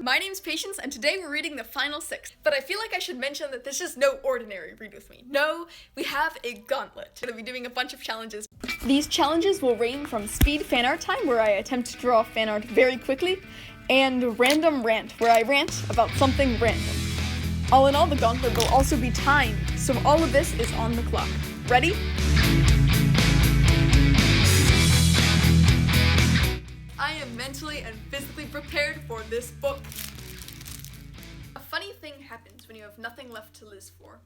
My name's Patience, and today we're reading the final 6. But I feel like I should mention that this is no ordinary read with me. No, we have a gauntlet. We're going to be doing a bunch of challenges. These challenges will range from speed fan art time, where I attempt to draw fan art very quickly, and random rant, where I rant about something random. All in all, the gauntlet will also be timed, so all of this is on the clock. Ready? I am mentally and physically prepared for this book. A funny thing happens when you have nothing left to live for.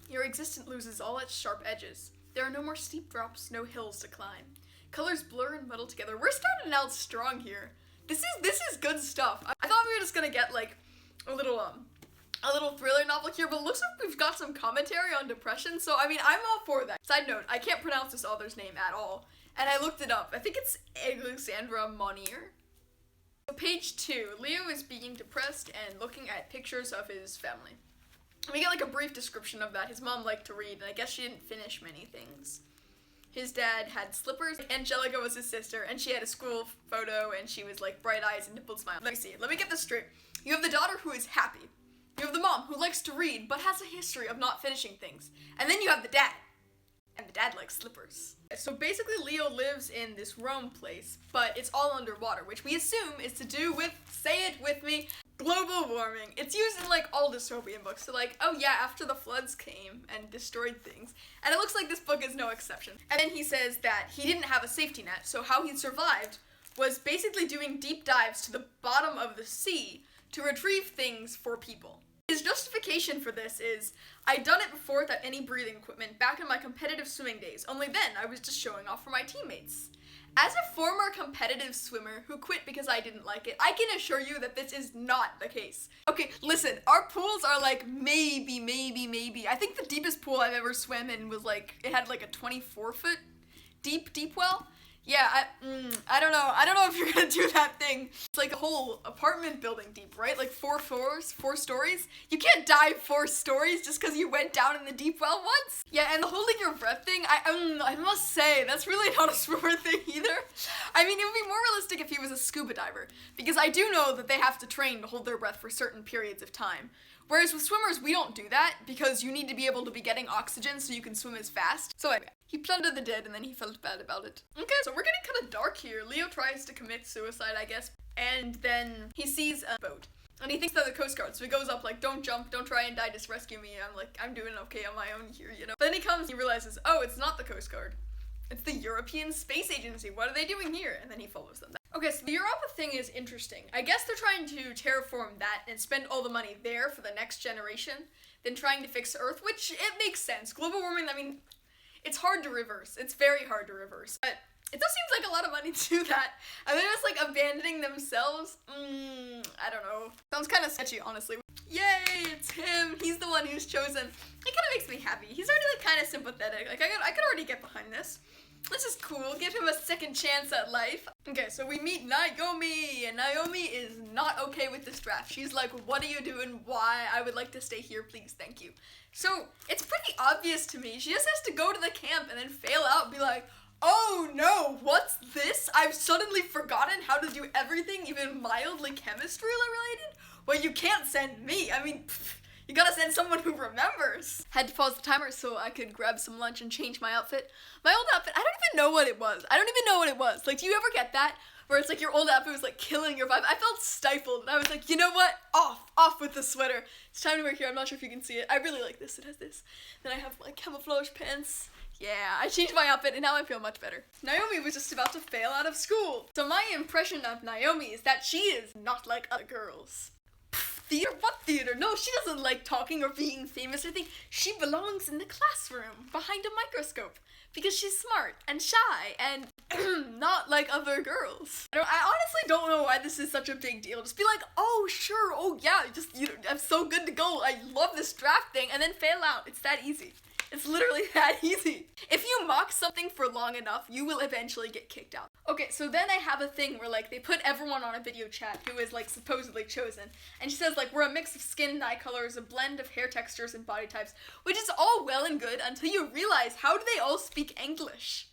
Your existence loses all its sharp edges. There are no more steep drops, no hills to climb. Colors blur and muddle together. We're starting out strong here. This is good stuff. I thought we were just gonna get like a little thriller novel here, but it looks like we've got some commentary on depression, so I mean, I'm all for that. Side note, I can't pronounce this author's name at all, and I looked it up. I think it's Alexandra Monir. So page 2, Leo is being depressed and looking at pictures of his family. And we get like a brief description of that. His mom liked to read, and I guess she didn't finish many things. His dad had slippers, Angelica was his sister, and she had a school photo, and she was like bright eyes and dimpled smile. Let me see, let me get this straight. You have the daughter who is happy. You have the mom who likes to read, but has a history of not finishing things. And then you have the dad. And the dad likes slippers. So basically Leo lives in this Rome place, but it's all underwater, which we assume is to do with, say it with me, global warming. It's used in like all dystopian books. So like, oh yeah, after the floods came and destroyed things. And it looks like this book is no exception. And then he says that he didn't have a safety net, so how he survived was basically doing deep dives to the bottom of the sea to retrieve things for people. His justification for this is, I'd done it before without any breathing equipment back in my competitive swimming days, only then I was just showing off for my teammates. As a former competitive swimmer who quit because I didn't like it, I can assure you that this is not the case. Okay, listen, our pools are like maybe. I think the deepest pool I've ever swam in was like, it had like a 24-foot deep well. Yeah, I don't know if you're gonna do that thing. It's like a whole apartment building deep, right? Like 4 stories? You can't dive 4 stories just because you went down in the deep well once. Yeah, and the holding your breath thing, I must say, that's really not a swimmer thing either. I mean, it would be more realistic if he was a scuba diver, because I do know that they have to train to hold their breath for certain periods of time. Whereas with swimmers, we don't do that, because you need to be able to be getting oxygen so you can swim as fast. So anyway, he plundered the dead and then he felt bad about it. Okay, so we're getting kind of dark here. Leo tries to commit suicide, I guess, and then he sees a boat. And he thinks they're the Coast Guard, so he goes up like, don't jump, don't try and die, just rescue me. I'm like, I'm doing okay on my own here, you know? But then he comes, he realizes, oh, it's not the Coast Guard. It's the European Space Agency. What are they doing here? And then he follows them. Okay, so the Europa thing is interesting. I guess they're trying to terraform that and spend all the money there for the next generation than trying to fix Earth, which it makes sense. Global warming, I mean, it's hard to reverse. It's very hard to reverse. But it does seem like a lot of money to do that. And they're just like abandoning themselves. I don't know. Sounds kind of sketchy, honestly. Yay, it's him. He's the one who's chosen. It kind of makes me happy. He's already like kind of sympathetic. Like I could already get behind this. This is cool. Give him a second chance at life. Okay, so we meet Naomi, and Naomi is not okay with this draft. She's like, what are you doing? Why? I would like to stay here, please, thank you. So, it's pretty obvious to me. She just has to go to the camp and then fail out and be like, oh no, what's this? I've suddenly forgotten how to do everything, even mildly chemistry related? Well, you can't send me. I mean, you gotta send someone who remembers. Had to pause the timer so I could grab some lunch and change my outfit. My old outfit, I don't even know what it was. Like, do you ever get that? Where it's like your old outfit was like killing your vibe. I felt stifled and I was like, you know what? Off with the sweater. It's time to wear here. I'm not sure if you can see it. I really like this. It has this. Then I have like camouflage pants. Yeah, I changed my outfit and now I feel much better. Naomi was just about to fail out of school. So my impression of Naomi is that she is not like other girls. Theater? What theater? No, she doesn't like talking or being famous or anything. She belongs in the classroom, behind a microscope, because she's smart and shy and not like other girls. I honestly don't know why this is such a big deal. Just be like, oh, sure, oh yeah, I'm so good to go. I love this draft thing, and then fail out. It's that easy. It's literally that easy. If you mock something for long enough, you will eventually get kicked out. Okay, so then I have a thing where like they put everyone on a video chat who is like supposedly chosen, and she says like, we're a mix of skin and eye colors, a blend of hair textures and body types, which is all well and good until you realize, how do they all speak English?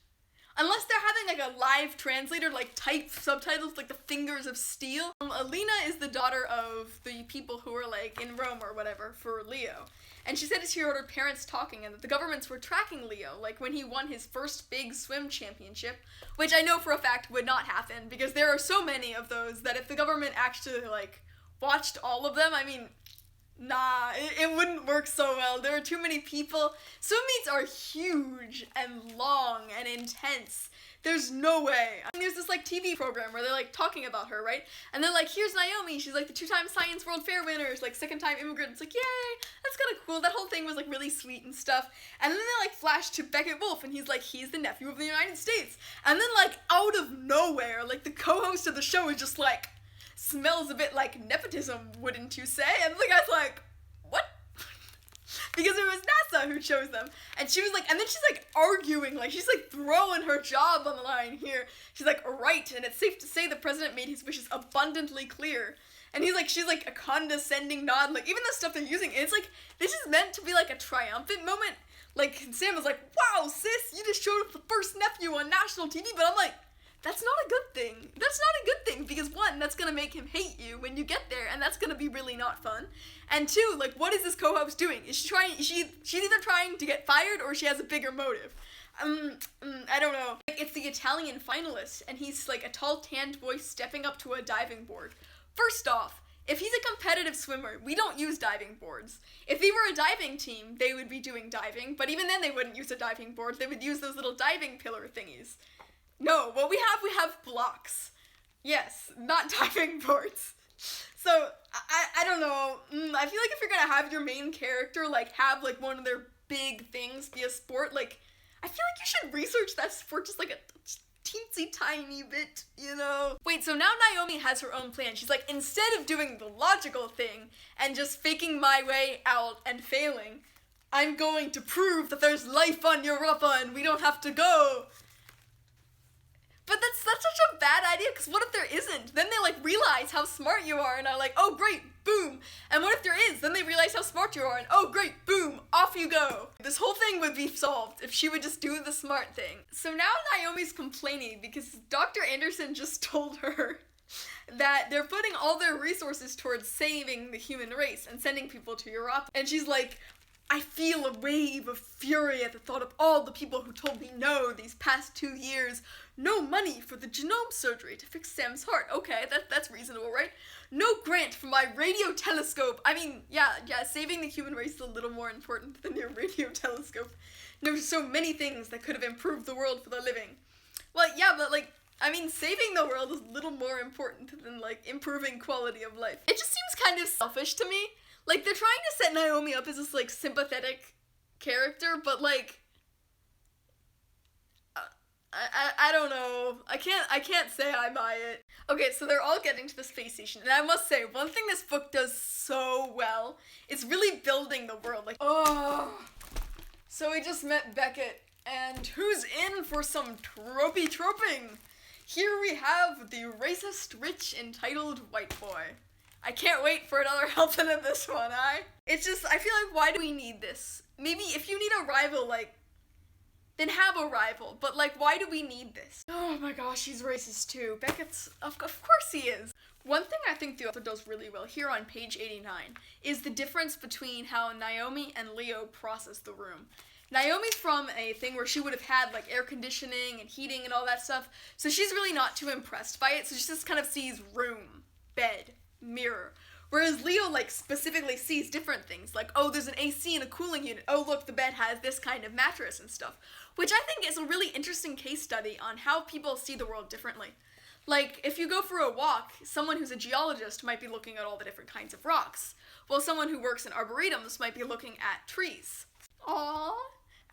Unless they're having like a live translator, like type subtitles, like the fingers of steel. Alina is the daughter of the people who were like in Rome or whatever for Leo. And she said that she heard her parents talking and that the governments were tracking Leo, like when he won his first big swim championship, which I know for a fact would not happen because there are so many of those that if the government actually like watched all of them, I mean, nah, it wouldn't work so well. There are too many people. Swim meets are huge and long and intense. There's no way. I mean, there's this like TV program where they're like talking about her, right? And they're like, here's Naomi. She's like the 2-time Science World Fair winner. She's like second-time immigrant. It's like, yay, that's kind of cool. That whole thing was like really sweet and stuff. And then they like flash to Beckett Wolf and he's like, he's the nephew of the United States. And then like out of nowhere, like the co-host of the show is just like, smells a bit like nepotism, wouldn't you say? And the guy's like, what? Because it was NASA who chose them. And she was like, and then she's like arguing, like she's like throwing her job on the line here. She's like, right, and it's safe to say the president made his wishes abundantly clear. And he's like, she's like a condescending nod, like even the stuff they're using, it's like, this is meant to be like a triumphant moment. Like Sam was like, wow, sis, you just showed up the first nephew on national TV, but I'm like, that's not a good thing. That's not a good thing because one, that's gonna make him hate you when you get there, and that's gonna be really not fun. And two, like, what is this co-host doing? Is she trying? She's either trying to get fired or she has a bigger motive. I don't know. Like, it's the Italian finalist, and he's like a tall, tanned boy stepping up to a diving board. First off, if he's a competitive swimmer, we don't use diving boards. If he were a diving team, they would be doing diving, but even then they wouldn't use a diving board. They would use those little diving pillar thingies. No, what we have blocks. Yes, not diving boards. So, I don't know. I feel like if you're gonna have your main character, like, have, like, one of their big things be a sport, like, I feel like you should research that sport just, like, a teensy tiny bit, you know? Wait, so now Naomi has her own plan. She's like, instead of doing the logical thing and just faking my way out and failing, I'm going to prove that there's life on Europa and we don't have to go. But that's such a bad idea, because what if there isn't? Then they, like, realize how smart you are, and are like, oh, great, boom. And what if there is? Then they realize how smart you are, and oh, great, boom, off you go. This whole thing would be solved if she would just do the smart thing. So now Naomi's complaining, because Dr. Anderson just told her that they're putting all their resources towards saving the human race and sending people to Europe. And she's like, I feel a wave of fury at the thought of all the people who told me no these past 2 years. No money for the genome surgery to fix Sam's heart. Okay, that's reasonable, right? No grant for my radio telescope. I mean, yeah, saving the human race is a little more important than your radio telescope. There's so many things that could have improved the world for the living. Well, yeah, but like, I mean, saving the world is a little more important than like improving quality of life. It just seems kind of selfish to me. Like, they're trying to set Naomi up as this, like, sympathetic character, but, like, I don't know. I can't say I buy it. Okay, so they're all getting to the space station, and I must say, one thing this book does so well is really building the world. Like, oh, so we just met Beckett, and who's in for some troping? Here we have the racist, rich, entitled white boy. I can't wait for another helping of this one, It's just, I feel like, why do we need this? Maybe if you need a rival, like, then have a rival, but, like, why do we need this? Oh my gosh, he's racist too. Beckett's, of course he is. One thing I think the author does really well here on page 89 is the difference between how Naomi and Leo process the room. Naomi's from a thing where she would have had, like, air conditioning and heating and all that stuff, so she's really not too impressed by it, so she just kind of sees room, bed, mirror. Whereas Leo, like, specifically sees different things, like, oh, there's an AC and a cooling unit, oh, look, the bed has this kind of mattress and stuff, which I think is a really interesting case study on how people see the world differently. Like, if you go for a walk, someone who's a geologist might be looking at all the different kinds of rocks, while someone who works in arboretums might be looking at trees. Aww.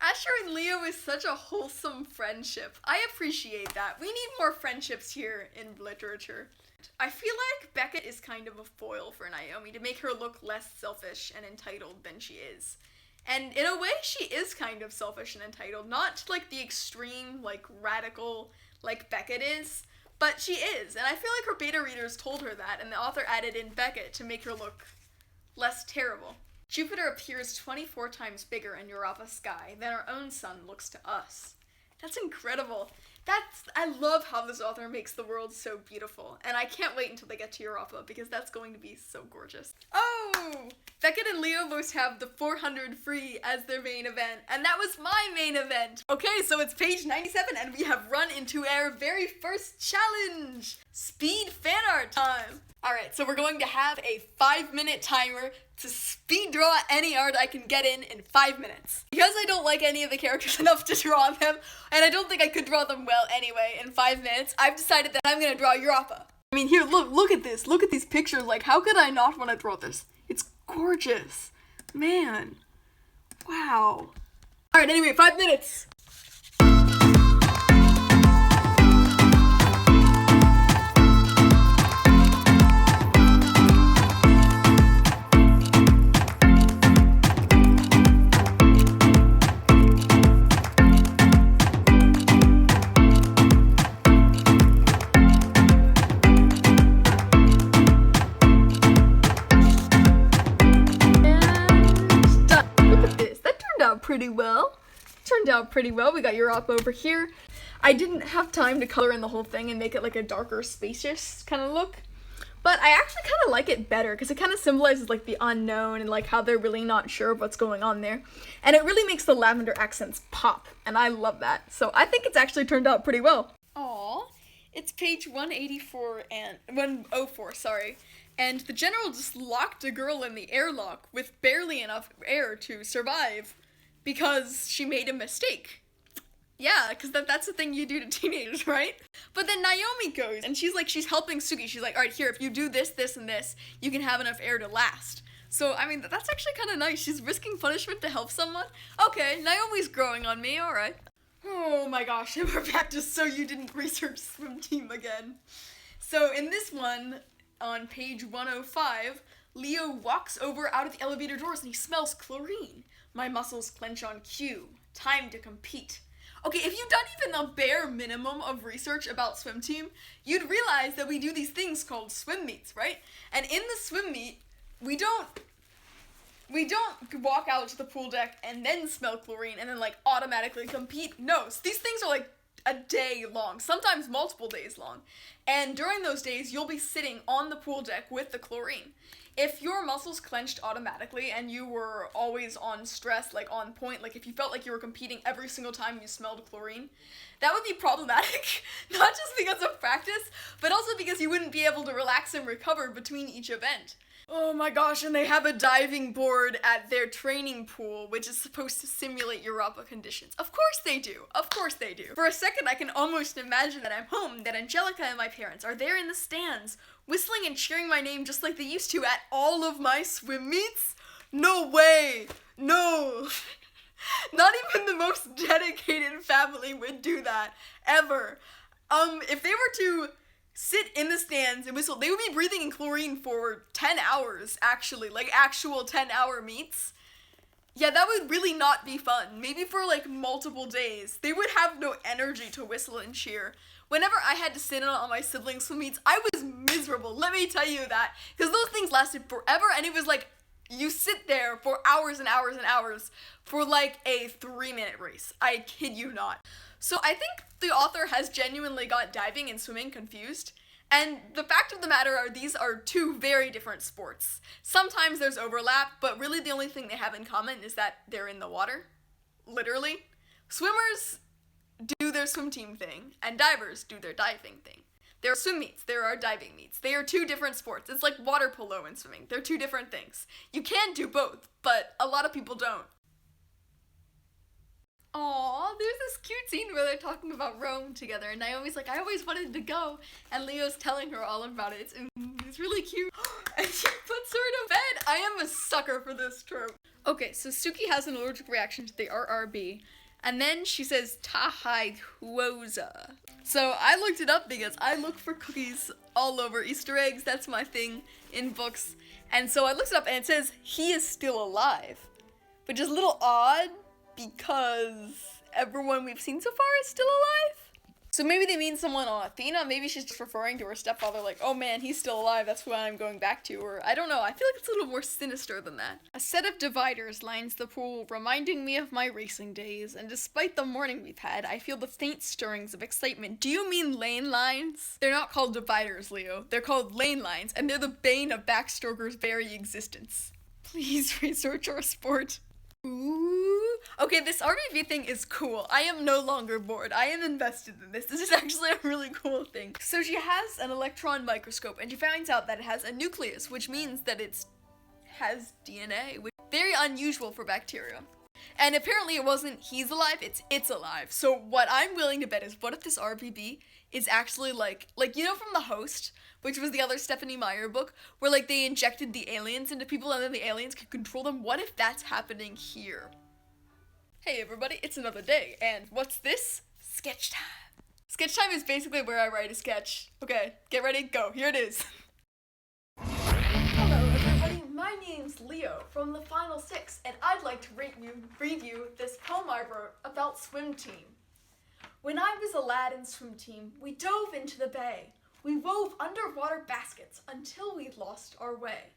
Asher and Leo is such a wholesome friendship. I appreciate that. We need more friendships here in literature. I feel like Beckett is kind of a foil for Naomi to make her look less selfish and entitled than she is. And in a way, she is kind of selfish and entitled. Not to, like, the extreme, like, radical, like Beckett is, but she is. And I feel like her beta readers told her that, and the author added in Beckett to make her look less terrible. Jupiter appears 24 times bigger in Europa's sky than our own sun looks to us. That's incredible. I love how this author makes the world so beautiful, and I can't wait until they get to Europa, because that's going to be so gorgeous. Oh! Beckett and Leo both have the 400 free as their main event, and that was my main event! Okay, so it's page 97, and we have run into our very first challenge! Speed fan art time! Alright, so we're going to have a 5-minute timer to speed draw any art I can get in 5 minutes. Because I don't like any of the characters enough to draw them, and I don't think I could draw them well anyway in 5 minutes, I've decided that I'm gonna draw Europa. I mean, here, look at this. Look at these pictures. Like, how could I not want to draw this? It's gorgeous. Man. Wow. Alright, anyway, 5 minutes. Turned out pretty well. We got Europa over here. I didn't have time to color in the whole thing and make it like a darker, spacious kind of look, but I actually kind of like it better because it kind of symbolizes like the unknown and like how they're really not sure of what's going on there, and it really makes the lavender accents pop, and I love that. So I think it's actually turned out pretty well. Aww, it's page 184 and 104, sorry. And the general just locked a girl in the airlock with barely enough air to survive. Because she made a mistake. Yeah, because that's the thing you do to teenagers, right? But then Naomi goes, and she's helping Suki. She's like, alright, here, if you do this, this, and this, you can have enough air to last. So, I mean, that's actually kind of nice. She's risking punishment to help someone. Okay, Naomi's growing on me, alright. Oh my gosh, and we're back to So You Didn't Research Swim Team again. So, in this one, on page 105, Leo walks over out of the elevator doors and he smells chlorine. My muscles clench on cue. Time to compete. Okay, if you've done even the bare minimum of research about swim team, you'd realize that we do these things called swim meets, right? And in the swim meet, we don't walk out to the pool deck and then smell chlorine and then like automatically compete. No, these things are like a day long, sometimes multiple days long. And during those days, you'll be sitting on the pool deck with the chlorine. If your muscles clenched automatically and you were always on stress, like on point, like if you felt like you were competing every single time you smelled chlorine, that would be problematic. Not just because of practice, but also because you wouldn't be able to relax and recover between each event. Oh my gosh, and they have a diving board at their training pool, which is supposed to simulate Europa conditions. Of course they do. Of course they do. For a second, I can almost imagine that I'm home, that Angelica and my parents are there in the stands, whistling and cheering my name just like they used to at all of my swim meets. No way. No. Not even the most dedicated family would do that, ever. If they were to sit in the stands and whistle, they would be breathing in chlorine for 10 hours, actually, like actual 10-hour meets. Yeah, that would really not be fun. Maybe for like multiple days. They would have no energy to whistle and cheer. Whenever I had to sit in on my siblings' swim meets, I was miserable, let me tell you that. Because those things lasted forever, and it was like, you sit there for hours and hours and hours for like a 3-minute race. I kid you not. So I think the author has genuinely got diving and swimming confused. And the fact of the matter are these are two very different sports. Sometimes there's overlap, but really the only thing they have in common is that they're in the water. Literally. Swimmers do their swim team thing, and divers do their diving thing. There are swim meets, there are diving meets. They are two different sports. It's like water polo and swimming. They're two different things. You can do both, but a lot of people don't. Aww, there's this cute scene where they're talking about Rome together, and Naomi's like, I always wanted to go, and Leo's telling her all about it. It's really cute. And she puts her in a bed. I am a sucker for this trope. Okay, so Suki has an allergic reaction to the RRB, and then she says Tahai Huoza. So I looked it up because I look for cookies all over, Easter eggs, that's my thing in books. And so I looked it up and it says he is still alive, which is a little odd because everyone we've seen so far is still alive. So maybe they mean someone on Athena, maybe she's just referring to her stepfather like, oh man, he's still alive, that's who I'm going back to, or I don't know, I feel like it's a little more sinister than that. A set of dividers lines the pool, reminding me of my racing days, and despite the morning we've had, I feel the faint stirrings of excitement. Do you mean lane lines? They're not called dividers, Leo, they're called lane lines, and they're the bane of backstroker's very existence. Please research our sport. Ooh. Okay, this RBV thing is cool. I am no longer bored. I am invested in this. This is actually a really cool thing. So she has an electron microscope and she finds out that it has a nucleus, which means that it has DNA, which is very unusual for bacteria. And apparently it wasn't he's alive, it's alive. So what I'm willing to bet is, what if this RBB is actually like you know from The Host, which was the other Stephanie Meyer book, where like they injected the aliens into people and then the aliens could control them? What if that's happening here? Hey everybody, it's another day, and what's this? Sketch time. Sketch time is basically where I write a sketch. Okay, get ready, go, here it is. Hello everybody, my name's Leo from the Final Six, and I'd like to review this poem I wrote about swim team. When I was a lad in swim team, we dove into the bay. We wove underwater baskets until we lost our way.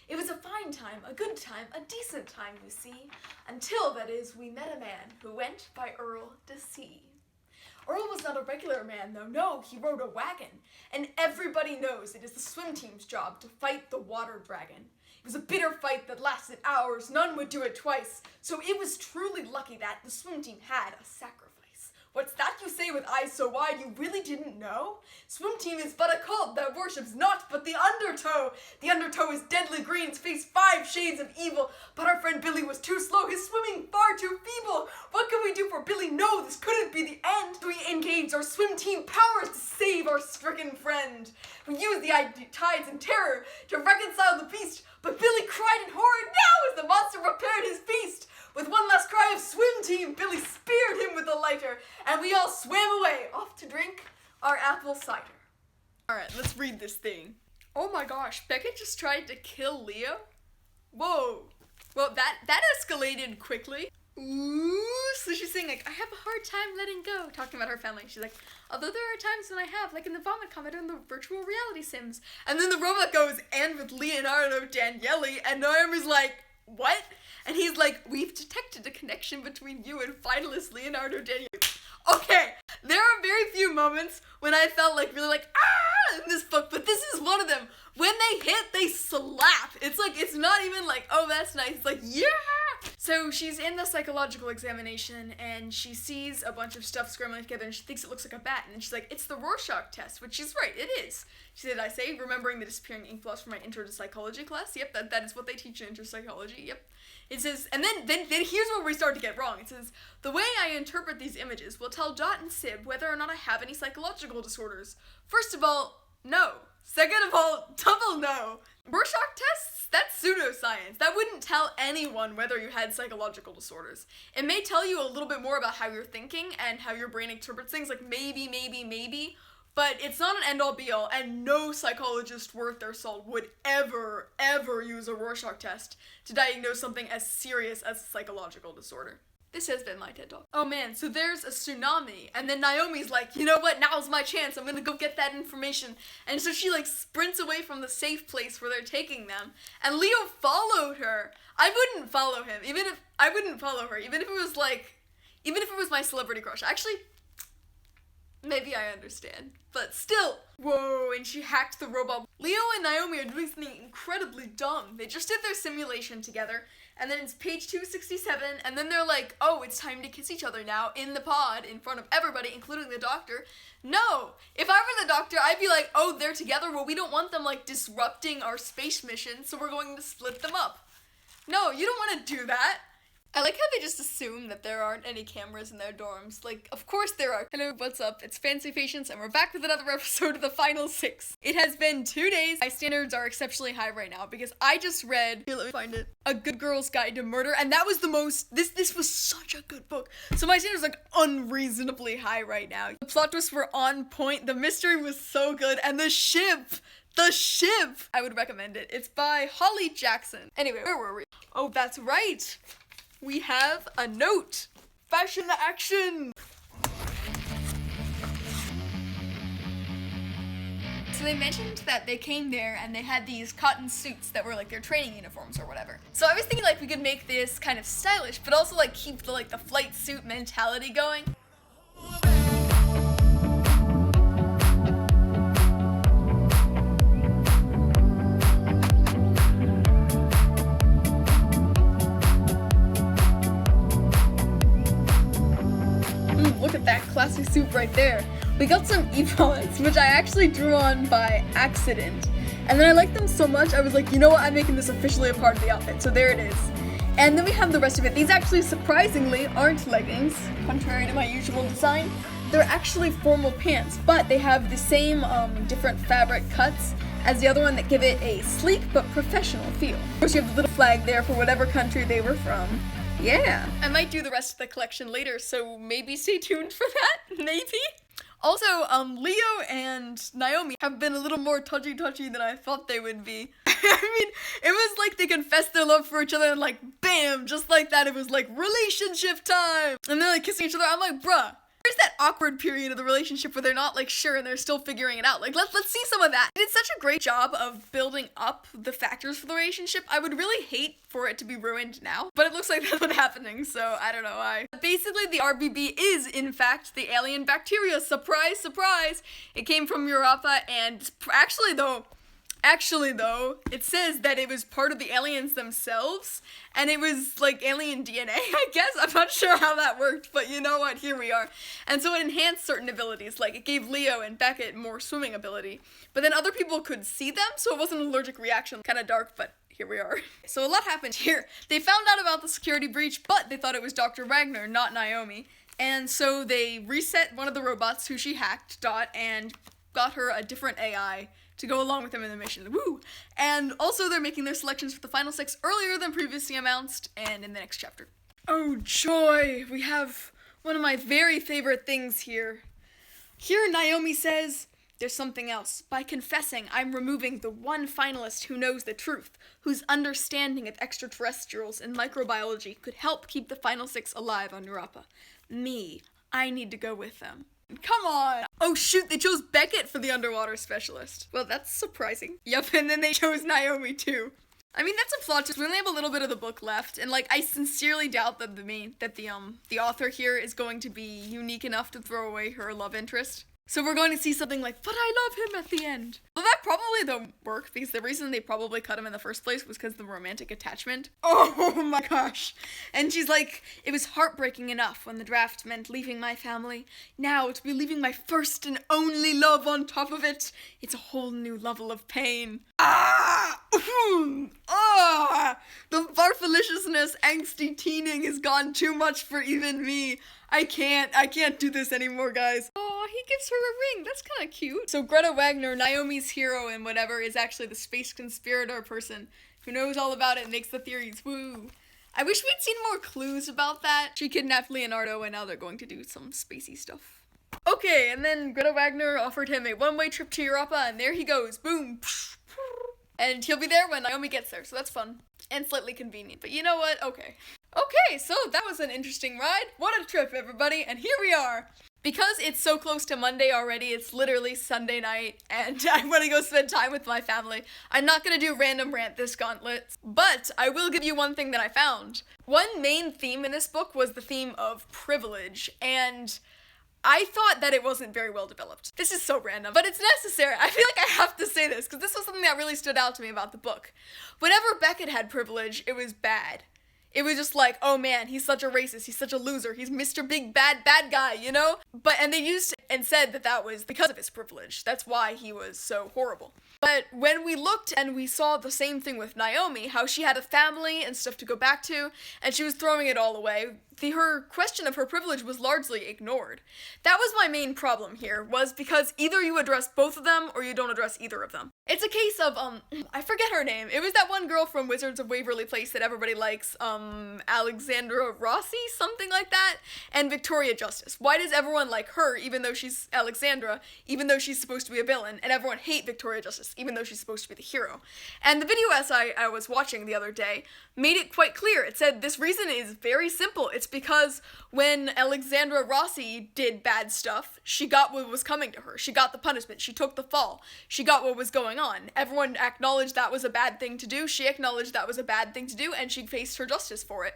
It was a fine time, a good time, a decent time, you see, until, that is, we met a man who went by Earl to sea. Earl was not a regular man, though, no, he rode a wagon, and everybody knows it is the swim team's job to fight the water dragon. It was a bitter fight that lasted hours, none would do it twice, so it was truly lucky that the swim team had a sacrifice. What's that you say with eyes so wide, you really didn't know? Swim team is but a cult that worships not but the undertow. The undertow is deadly green, face 5 shades of evil, but our friend Billy was too slow, his swimming far too feeble. What can we do for Billy? No, this couldn't be the end. We engaged our swim team powers to save our stricken friend. We used the tides in terror to reconcile the beast, but Billy cried in horror now as the monster prepared his feast. With one last cry of swim team, Billy speared him with a lighter, and we all swam away, off to drink our apple cider. Alright, let's read this thing. Oh my gosh, Beckett just tried to kill Leo? Whoa. Well, that escalated quickly. Ooh, so she's saying like, I have a hard time letting go, talking about her family. She's like, although there are times when I have, like in the vomit comment in the virtual reality sims. And then the robot goes, and with Leonardo Daniele, and Naomi's like, what? And he's like, we've detected a connection between you and finalist Leonardo Daniele. Okay, there are very few moments when I felt like really like, ah, in this book, but this is one of them. When they hit, they slap. It's like, it's not even like, oh, that's nice. It's like, yeah. So she's in the psychological examination and she sees a bunch of stuff scrambling together and she thinks it looks like a bat. And she's like, it's the Rorschach test, which she's right, it is. She said, I say, remembering the disappearing ink blots from my intro to psychology class. Yep, that is what they teach in intro psychology. Yep. It says, and then here's where we start to get wrong. It says, the way I interpret these images will tell Dot and Sib whether or not I have any psychological disorders. First of all, no. Second of all, double no. Rorschach tests? That's pseudoscience. That wouldn't tell anyone whether you had psychological disorders. It may tell you a little bit more about how you're thinking and how your brain interprets things, like maybe, but it's not an end-all be-all, and no psychologist worth their salt would ever use a Rorschach test to diagnose something as serious as a psychological disorder. This has been my TED Talk. Oh man, so there's a tsunami, and then Naomi's like, you know what, now's my chance, I'm gonna go get that information. And so she like sprints away from the safe place where they're taking them, and Leo followed her. I wouldn't follow him, even if it was my celebrity crush. Actually, maybe I understand, but still. Whoa, and she hacked the robot. Leo and Naomi are doing something incredibly dumb. They just did their simulation together, and then it's page 267, and then they're like, oh, it's time to kiss each other now in the pod in front of everybody, including the doctor. No, if I were the doctor, I'd be like, oh, they're together, well, we don't want them, like, disrupting our space mission, so we're going to split them up. No, you don't want to do that. I like how they just assume that there aren't any cameras in their dorms. Like, of course there are. Hello, what's up? It's Fancy Patience, and we're back with another episode of the Final Six. It has been 2 days. My standards are exceptionally high right now, because I just read, here, let me find it, A Good Girl's Guide to Murder, and that was the most, this was such a good book. So my standards are, like, unreasonably high right now. The plot twists were on point, the mystery was so good, and the ship! I would recommend it. It's by Holly Jackson. Anyway, where were we? Oh, that's right! We have a note. Fashion action. So they mentioned that they came there and they had these cotton suits that were like their training uniforms or whatever. So I was thinking like we could make this kind of stylish, but also like keep the flight suit mentality going. Look at that classy suit right there. We got some e-bullets, which I actually drew on by accident. And then I liked them so much, I was like, you know what, I'm making this officially a part of the outfit. So there it is. And then we have the rest of it. These actually, surprisingly, aren't leggings, contrary to my usual design. They're actually formal pants, but they have the same different fabric cuts as the other one that give it a sleek but professional feel. Of course, you have the little flag there for whatever country they were from. Yeah. I might do the rest of the collection later, so maybe stay tuned for that, maybe? Also, Leo and Naomi have been a little more touchy-touchy than I thought they would be. I mean, it was like they confessed their love for each other and like, bam, just like that, it was like, relationship time! And they're like kissing each other, I'm like, bruh. There's that awkward period of the relationship where they're not like sure and they're still figuring it out. Like, let's see some of that. They did such a great job of building up the factors for the relationship. I would really hate for it to be ruined now, but it looks like that's what's happening, so I don't know why. Basically, the RBB is, in fact, the alien bacteria. Surprise, surprise! It came from Europa, and actually though, it says that it was part of the aliens themselves, and it was like alien DNA, I guess. I'm not sure how that worked, but you know what, here we are. And so it enhanced certain abilities, like it gave Leo and Beckett more swimming ability, but then other people could see them, so it wasn't an allergic reaction. Kind of dark, but here we are. So a lot happened here. They found out about the security breach, but they thought it was Dr. Wagner, not Naomi. And so they reset one of the robots who she hacked, Dot, and got her a different AI to go along with them in the mission. Woo! And also they're making their selections for the final 6 earlier than previously announced, and in the next chapter. Oh joy! We have one of my very favorite things here. Here Naomi says, there's something else. By confessing, I'm removing the one finalist who knows the truth, whose understanding of extraterrestrials and microbiology could help keep the final 6 alive on Europa. Me. I need to go with them. Come on! Oh shoot, they chose Beckett for the underwater specialist. Well, that's surprising. Yep, and then they chose Naomi too. I mean, that's a plot twist. We only have a little bit of the book left, and like, I sincerely doubt that the author here is going to be unique enough to throw away her love interest. So we're going to see something like, but I love him at the end. Well, that probably don't work, because the reason they probably cut him in the first place was because of the romantic attachment. Oh my gosh. And she's like, it was heartbreaking enough when the draft meant leaving my family. Now to be leaving my first and only love on top of it, it's a whole new level of pain. Ah! Ah! The barfaliciousness, angsty teening has gone too much for even me. I can't do this anymore, guys. Oh, he gives her a ring. That's kind of cute. So Greta Wagner, Naomi's hero and whatever, is actually the space conspirator person who knows all about it and makes the theories. Woo. I wish we'd seen more clues about that. She kidnapped Leonardo and now they're going to do some spacey stuff. Okay, and then Greta Wagner offered him a one-way trip to Europa and there he goes. Boom. And he'll be there when Naomi gets there, so that's fun. And slightly convenient, but you know what? Okay. Okay, so that was an interesting ride. What a trip, everybody, and here we are. Because it's so close to Monday already, it's literally Sunday night, and I want to go spend time with my family. I'm not going to do random rant this gauntlet, but I will give you one thing that I found. One main theme in this book was the theme of privilege, and I thought that it wasn't very well developed. This is so random, but it's necessary. I feel like I have to say this, because this was something that really stood out to me about the book. Whenever Beckett had privilege, it was bad. It was just like, oh man, he's such a racist, he's such a loser, he's Mr. Big Bad Guy, you know? And they used and said that that was because of his privilege. That's why he was so horrible. But when we looked and we saw the same thing with Naomi, how she had a family and stuff to go back to, and she was throwing it all away, her question of her privilege was largely ignored. That was my main problem here, was because either you address both of them or you don't address either of them. It's a case of, I forget her name. It was that one girl from Wizards of Waverly Place that everybody likes, Alexandra Rossi, something like that, and Victoria Justice. Why does everyone like her even though though she's Alexandra, even though she's supposed to be a villain, and everyone hate Victoria Justice, even though she's supposed to be the hero. And the video essay I was watching the other day made it quite clear. It said this reason is very simple. It's because when Alexandra Rossi did bad stuff, she got what was coming to her. She got the punishment. She took the fall. She got what was going on. Everyone acknowledged that was a bad thing to do. She acknowledged that was a bad thing to do, and she faced her justice for it.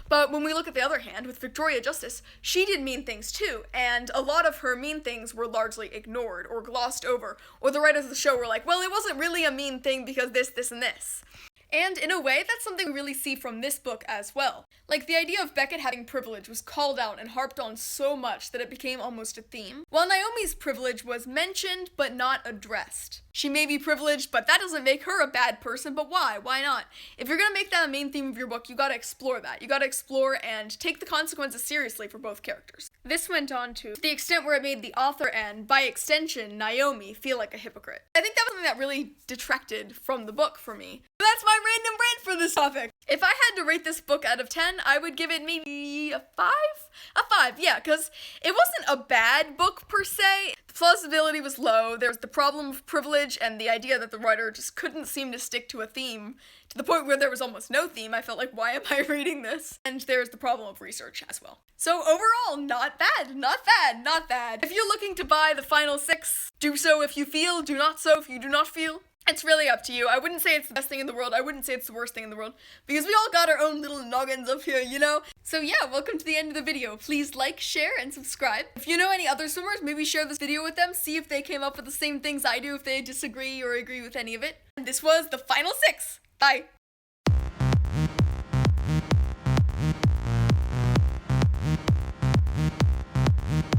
But when we look at the other hand, with Victoria Justice, she did mean things too, and a lot of her mean things were largely ignored or glossed over, or the writers of the show were like, well, it wasn't really a mean thing because this, and this. And in a way, that's something we really see from this book as well. Like, the idea of Beckett having privilege was called out and harped on so much that it became almost a theme, while Naomi's privilege was mentioned but not addressed. She may be privileged, but that doesn't make her a bad person, but why? Why not? If you're gonna make that a main theme of your book, you gotta explore that. You gotta explore and take the consequences seriously for both characters. This went on to the extent where it made the author and, by extension, Naomi, feel like a hypocrite. I think that was something that really detracted from the book for me. That's my random rant for this topic. If I had to rate this book out of 10, I would give it maybe a 5? A 5, yeah, because it wasn't a bad book per se. The plausibility was low, there was the problem of privilege, and the idea that the writer just couldn't seem to stick to a theme, to the point where there was almost no theme. I felt like, why am I reading this? And there's the problem of research as well. So overall, not bad, not bad, not bad. If you're looking to buy the final 6, do so if you feel, do not so if you do not feel. It's really up to you. I wouldn't say it's the best thing in the world. I wouldn't say it's the worst thing in the world. Because we all got our own little noggins up here, you know? So yeah, welcome to the end of the video. Please like, share, and subscribe. If you know any other swimmers, maybe share this video with them. See if they came up with the same things I do, if they disagree or agree with any of it. And this was the final 6. Bye.